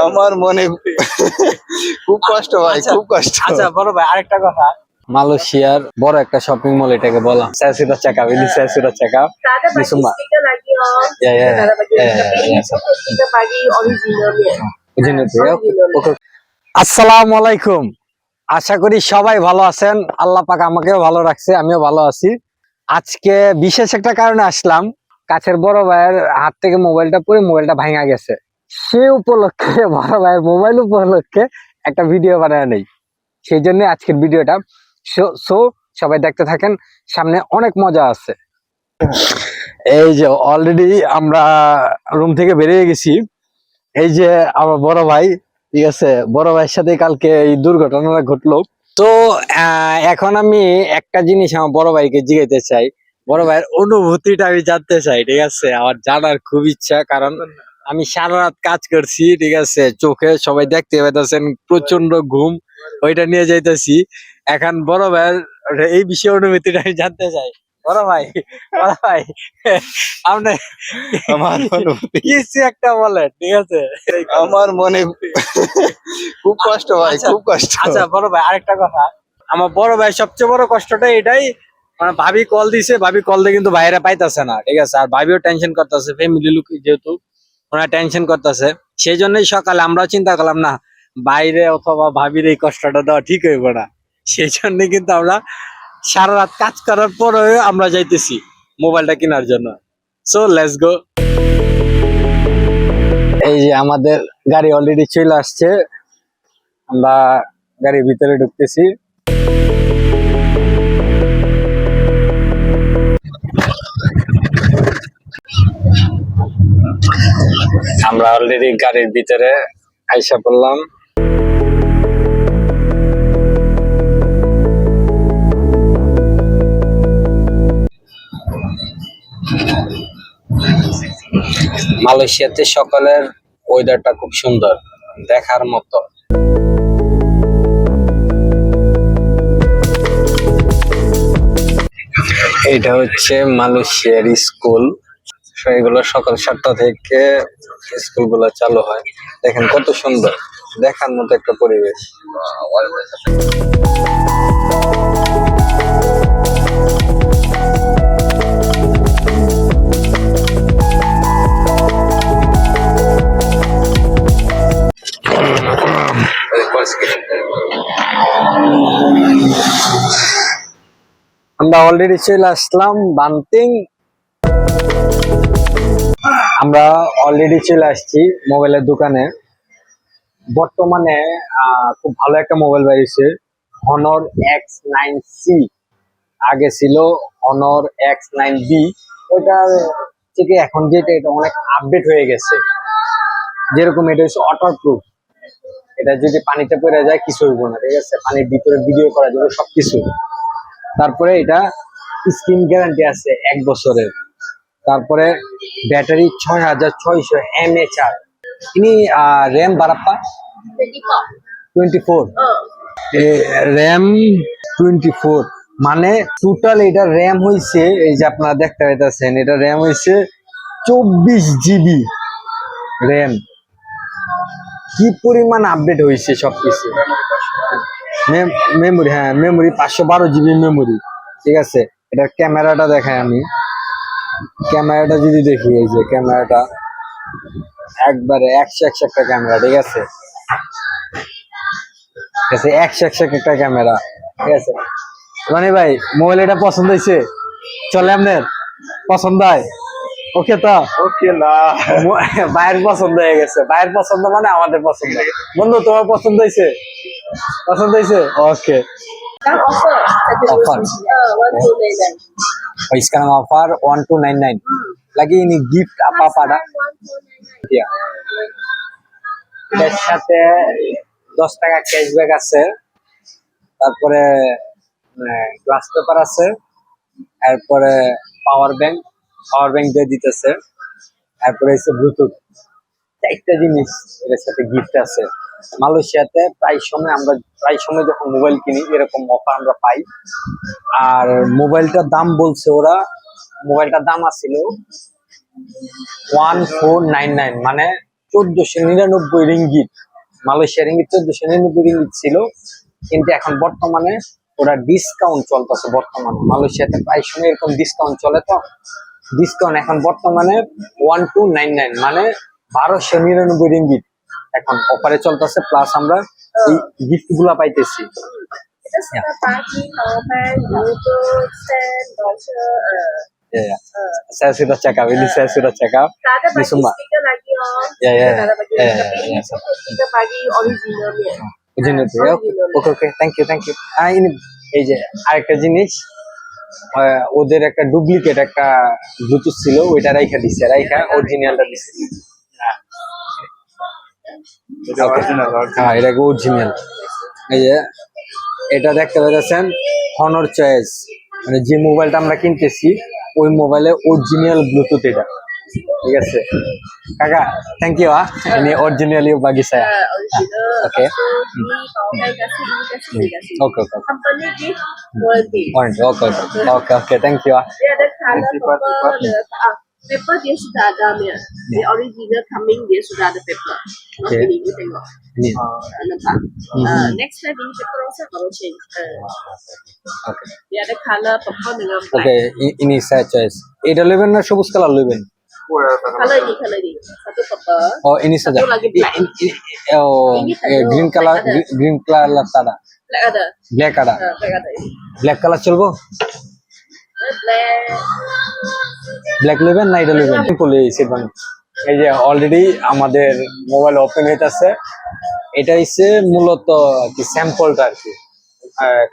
আমার মনে খুব কষ্ট ভাই, খুব কষ্ট। আচ্ছা বড় ভাই আরেকটা কথা, মালয়েশিয়ার বড় একটা শপিং মল এটাকে বলা saya sudah cakap ini saya sudah cakap Tak ada di bagi semua stiker lagi om. Ya, ya, Tak ada bagi. ya, ya, Tapi ya, ini ya. foto kita bagi originalnya. বুঝেন তো Originalnya. আসসালামু আলাইকুম, আশা করি সবাই ভালো আছেন। আল্লাহ পাক আমাকেও ভালো রাখছে, আমিও ভালো আছি। আজকে বিশেষ একটা কারণে আসলাম। কাছের বড় ভাইয়ের হাত থেকে মোবাইলটা পড়ে মোবাইলটা ভাঙা গেছে, সে উপলক্ষে বড় ভাইয়ের মোবাইল উপলক্ষে একটা ভিডিও বানানো নেই, সেই জন্য আজকের ভিডিওটা। সো সবাই দেখতে থাকেন, সামনে অনেক মজা আছে। এই যে অলরেডি আমরা রুম থেকে বেরিয়ে গেছি। এই যে আমার বড় ভাই, ঠিক আছে, বড় ভাইয়ের সাথে কালকে এই দুর্ঘটনাটা ঘটলো। তো এখন আমি একটা জিনিস আমার বড় ভাইকে জিজ্ঞাসা চাই, বড় ভাইয়ের অনুভূতিটা আমি জানতে চাই। ঠিক আছে, আমার জানার খুব ইচ্ছা, কারণ আমি সারা রাত কাজ করছি, ঠিক আছে, চোখে সবাই দেখতে পাইতেছেন প্রচন্ড ঘুম, ওইটা নিয়ে যাইতেছি। এখন বড় ভাইয়ের এই বিষয়ে অনুভূতিটা আমি জানতে চাই। বড় ভাই, বড় ভাই আপনি আমার অনুভূতি, কিছু একটা বলেন, ঠিক আছে। আমার মনে খুব কষ্ট ভাই, আচ্ছা, খুব কষ্ট। আচ্ছা বড় ভাই আরেকটা কথা, আমার বড় ভাই সবচেয়ে বড় কষ্টটা এটাই, মানে ভাবি কল দিছে, ভাবি কল দিয়ে কিন্তু বাইরে পাইতাছে না, ঠিক আছে, আর ভাবিও টেনশন করতেছে, ফ্যামিলি লোক যেহেতু ওনারা টেনশন করতেছে। সেই জন্যই সকালে আমরা চিন্তা করলাম না বাইরে অথবা ভাবির এই কষ্টটা দেওয়া ঠিক হইব না, সেই জন্য কিন্তু আমরা সারা রাত কাজ করার পরেও আমরা যাইতেছি মোবাইলটা কেনার জন্য। So let's go. এই যে আমাদের গাড়ি অলরেডি চলে আসছে, আমরা গাড়ির ভিতরে ঢুকতেছি। আমরা অলরেডি গাড়ির ভিতরে আইসা পড়লাম। মালয়েশিয়াতে সকালের ওয়েদারটা খুব সুন্দর, দেখার মতো। এটা হচ্ছে মালয়েশিয়ার স্কুল, এগুলো সকাল 7টা থেকে স্কুলগুলো চালু হয়। দেখেন কত সুন্দর, দেখার মতো একটা পরিবেশ। আমরা অলরেডি চলে আসলাম বান্তিং। আমরা অলরেডি চলে আসছি মোবাইলের দোকানে। বর্তমানে খুব ভালো একটা মোবাইল বেরিয়েছে, Honor X9C। আগে ছিল Honor X9B। ওইটার থেকে এখন যেটা, এটা অনেক আপডেট হয়ে গেছে। যেরকম এটা হচ্ছে ওয়াটারপ্রুফ, এটা যদি পানিতে পড়ে যায় কিছু হইব না, ঠিক আছে, পানির ভিতরে ভিডিও করা যাবে সবকিছু। তারপরে এটা স্ক্রিন গ্যারান্টি আছে 1 বছরের। তারপরে battery 6600 mAh। ini RAM berapa? 24 RAM 24, মানে টোটাল এটা র্যাম হইছে, এই যে আপনারা দেখতে পাইতেছেন, এটা র্যাম হইছে 24 GB র্যাম। কি পরিমাণ আপডেট হয়েছে সবকিছু। মেমোরি, হ্যাঁ মেমোরি 512 GB মেমোরি, ঠিক আছে। এটার ক্যামেরাটা দেখাই আমি, ক্যামেরাটা যদি দেখি, এই যে ক্যামেরাটা একবারে 100 একটা ক্যামেরা, ঠিক আছে, 100 একটা ক্যামেরা, ঠিক আছে। রনি ভাই মোবাইল এটা পছন্দ হয়েছে? চলে আপনার পছন্দ হয়? ওকে তো ওকে না, ভাইয়ের পছন্দ হয়ে গেছে, ভাইয়ের পছন্দ মানে আমাদের পছন্দ। বন্ধু তোমার পছন্দ হয়েছে? পছন্দ হয়েছে, ওকে। Kan offer. Offer. 1299. Oh, sekarang offer 1299. Lagi ini gift apa dah? Iya. এর সাথে 10 টাকা ক্যাশব্যাক আছে, তারপরে গ্লাস পেপার আছে, এরপরে পাওয়ার ব্যাংক দিয়ে দিতেছে, তারপরে হচ্ছে ব্লুটুথ। একটা জিনিস এর সাথে গিফট আছে। মালয়েশিয়াতে প্রায় সময় যখন মোবাইল কিনি এরকম অফার আমরা পাই। আর মোবাইলটার দাম বলছে ওরা, মোবাইলটার দাম আছিল 1499, মানে 1499 রিঙ্গিত, মালয়েশিয়া রিঙ্গিত 1499 রিঙ্গিত ছিল, কিন্তু এখন বর্তমানে ওরা ডিসকাউন্ট চলতেছে। বর্তমানে মালয়েশিয়াতে প্রায় সময় এরকম ডিসকাউন্ট চলে, তো ডিসকাউন্ট এখন বর্তমানে 1299 মানে 1299 রিঙ্গিত এখন অফারে চলতেছে। প্লাস আমরা এই গিফট গুলা পাইতেছি। Kita sudah pagi, kawan, YouTube, send, voucher. Ya, ya. Saya sudah check up, ini saya sudah check up. Tak ada Ini bagi semua. stiker lagi oh. Ya, ya, Tak ada bagi. ya, ya, Tapi ya, ini ya. kita bagi originalnya. বুঝলেন তো? ওকে ওকে, thank you thank you. ইনি এই যে আরেকটা জিনিস, ওদের একটা duplicate একটা ব্লুটুথ ছিল, ওইটা রাইখা দিছে, রাইখা অরিজিনালটা দিছে। হ্যাঁ, এটা অরিজিনাল। এই যে এটা দেখতে পাচ্ছেন হনর চয়েস, মানে যে মোবাইলটা আমরা কিনতেছি ওই মোবাইলে অরিজিনাল ব্লুটুথ এটা, ঠিক আছে কাকা, thank you. ini original yuk bagi saya. Original. Oke. Lepas tu ni kawan kasih, ini kasih, ini kasih. Oke oke Company gift warranty. oke oke oke, thank you. Dia ada color paper, ada paper dia sudah ada punya. Di original coming dia sudah ada paper. Okay. Ini you tengok. Ini Nampak. Next time ini paper rasa baru change. oke Dia ada color purple dengan black. oke, ini saya choice. এটা নেবেন না সবুজ colour নেবেন? Color ini. Satu purple. Oh ini saja. Satu lagi black. Oh Ini satu. green color, Black ada. green color ada, Black ada. black ada, Black ada ini. black color চলবো? Black. Black নেবেন না এটা নেবেন? বলে সিলভানি এই যে already আমাদের mobile open হইতাছে। এটা হচ্ছে মূলত কি স্যাম্পলটা আর কি,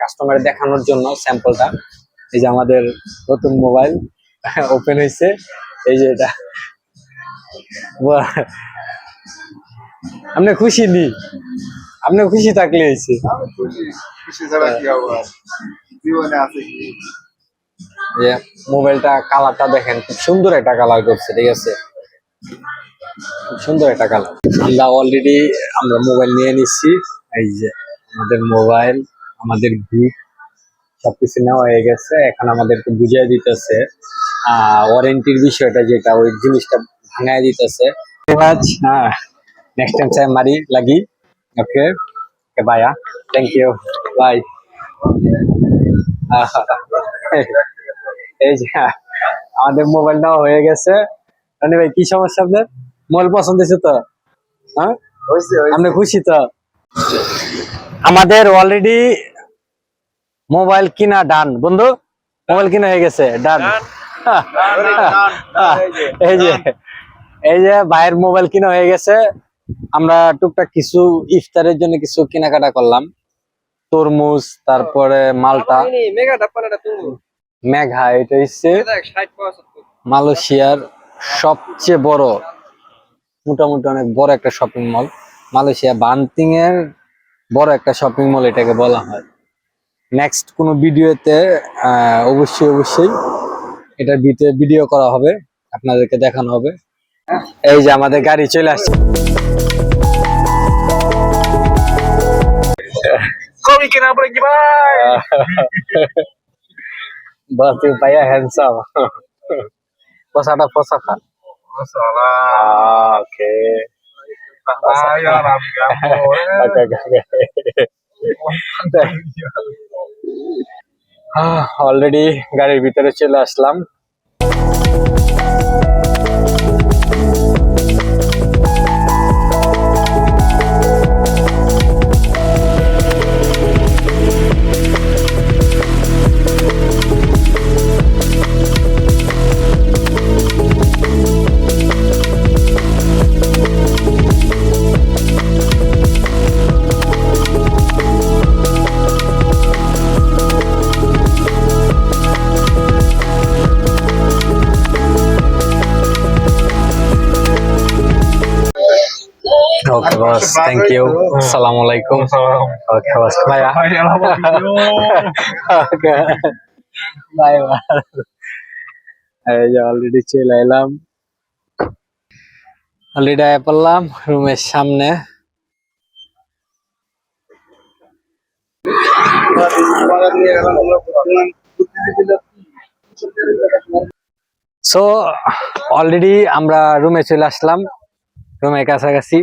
কাস্টমার দেখানোর জন্য স্যাম্পলটা। এই যে আমাদের নতুন মোবাইল ওপেন হয়েছে, এই যে এটা। বাহ, আপনি খুশি নি? আপনি খুশি থাকলে হয়েছে। খুশি ছাড়া কি হবে আর? জীবনে আছে কি? যে মোবাইলটা কালারটা দেখেন, খুব সুন্দর একটা কালার করছে, ঠিক আছে, খুব সুন্দর একটা কালার। আমরা মোবাইল নিয়ে নিচ্ছি। এই যে আমাদের মোবাইল, আমাদের গিফট সবকিছু নেওয়া হয়ে গেছে। এখন আমাদেরকে বুঝিয়ে দিতেছে ওয়ারেন্টির বিষয়টা, যেটা ওই জিনিসটা ভাঙায় দিতেছে। হ্যাঁ, নেক্সট টাইম চাই মারি লাগি। Okay okay bye, thank you, bye. এই যে আমাদের মোবাইল নেওয়া হয়ে গেছে। রনি ভাই, কি সমস্যা আপনার? মোবাইল পছন্দ হয়েছে তো? হ্যাঁ, আপনি খুশি তো? আমাদের অলরেডি মোবাইল কিনা ডান বন্ধু, মোবাইল কিনা হয়ে গেছে, ডান। এই যে ভাইয়ের মোবাইল কিনা হয়ে গেছে। আমরা টুকটাক কিছু ইফতারের জন্য কিছু কেনাকাটা করলাম, তরমুজ, তারপরে মালটা, মেঘা। এটা হচ্ছে মালয়েশিয়ার সবচেয়ে বড়, মোটামুটি অনেক বড় একটা শপিং মল। মালয়েশিয়া বান্তিং এর বড় একটা শপিং মল এটাকে বলা হয়। নেক্সট কোনো ভিডিওতে অবশ্যই এটার ভিডিও করা হবে, আপনাদেরকে দেখানো হবে। এই যে আমাদের গাড়ি চলে আসছে। কবি কেনা পড়ে কি ভাই? বাস ভাইয়া হ্যান্ডসাম, পোসাটা পোসাটা। ওকে অলরেডি গাড়ির ভিতরে চলে আসলাম। Okay, boss. Thank you. Assalamualaikum. Okay, boss. Bye. Okay. Bye, boss. এই যে অলরেডি চলে এলাম, অলরেডি আয় পড়লাম রুমের সামনে। সো অলরেডি আমরা রুমে চলে আসলাম। রুমের কাছাকাছি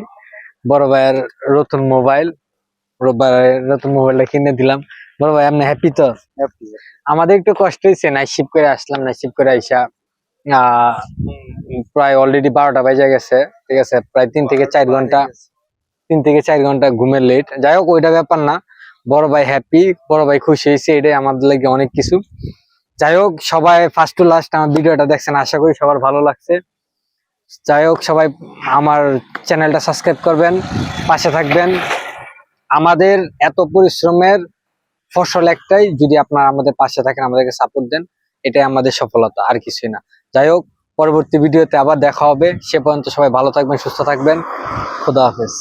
বড় ভাইয়ের নতুন মোবাইল, নতুন মোবাইলটা কিনে দিলাম। বড় ভাই আপনি হ্যাপি তো? আমাদের একটু কষ্ট হয়েছে, নাইট শিফট করে আসলাম, নাইট শিফট করে আইসা প্রায় অলরেডি 12টা বাজে গেছে, ঠিক আছে, প্রায় 3 থেকে 4 ঘন্টা ঘুমের লেট। যাই হোক ওইটা ব্যাপার না, বড় ভাই হ্যাপি, বড় ভাই খুশি হয়েছে, এটাই আমাদের লাগে অনেক কিছু। যাই হোক সবাই ফার্স্ট টু লাস্ট আমার ভিডিওটা দেখছেন, আশা করি সবার ভালো লাগছে। যাই হোক সবাই আমার চ্যানেলটা সাবস্ক্রাইব করবেন, পাশে থাকবেন। আমাদের এত পরিশ্রমের ফসল একটাই, যদি আপনারা আমাদের পাশে থাকেন, আমাদেরকে সাপোর্ট দেন, এটাই আমাদের সফলতা, আর কিছুই না। যাই হোক পরবর্তী ভিডিওতে আবার দেখা হবে, সে পর্যন্ত সবাই ভালো থাকবেন, সুস্থ থাকবেন। খোদা হাফেজ।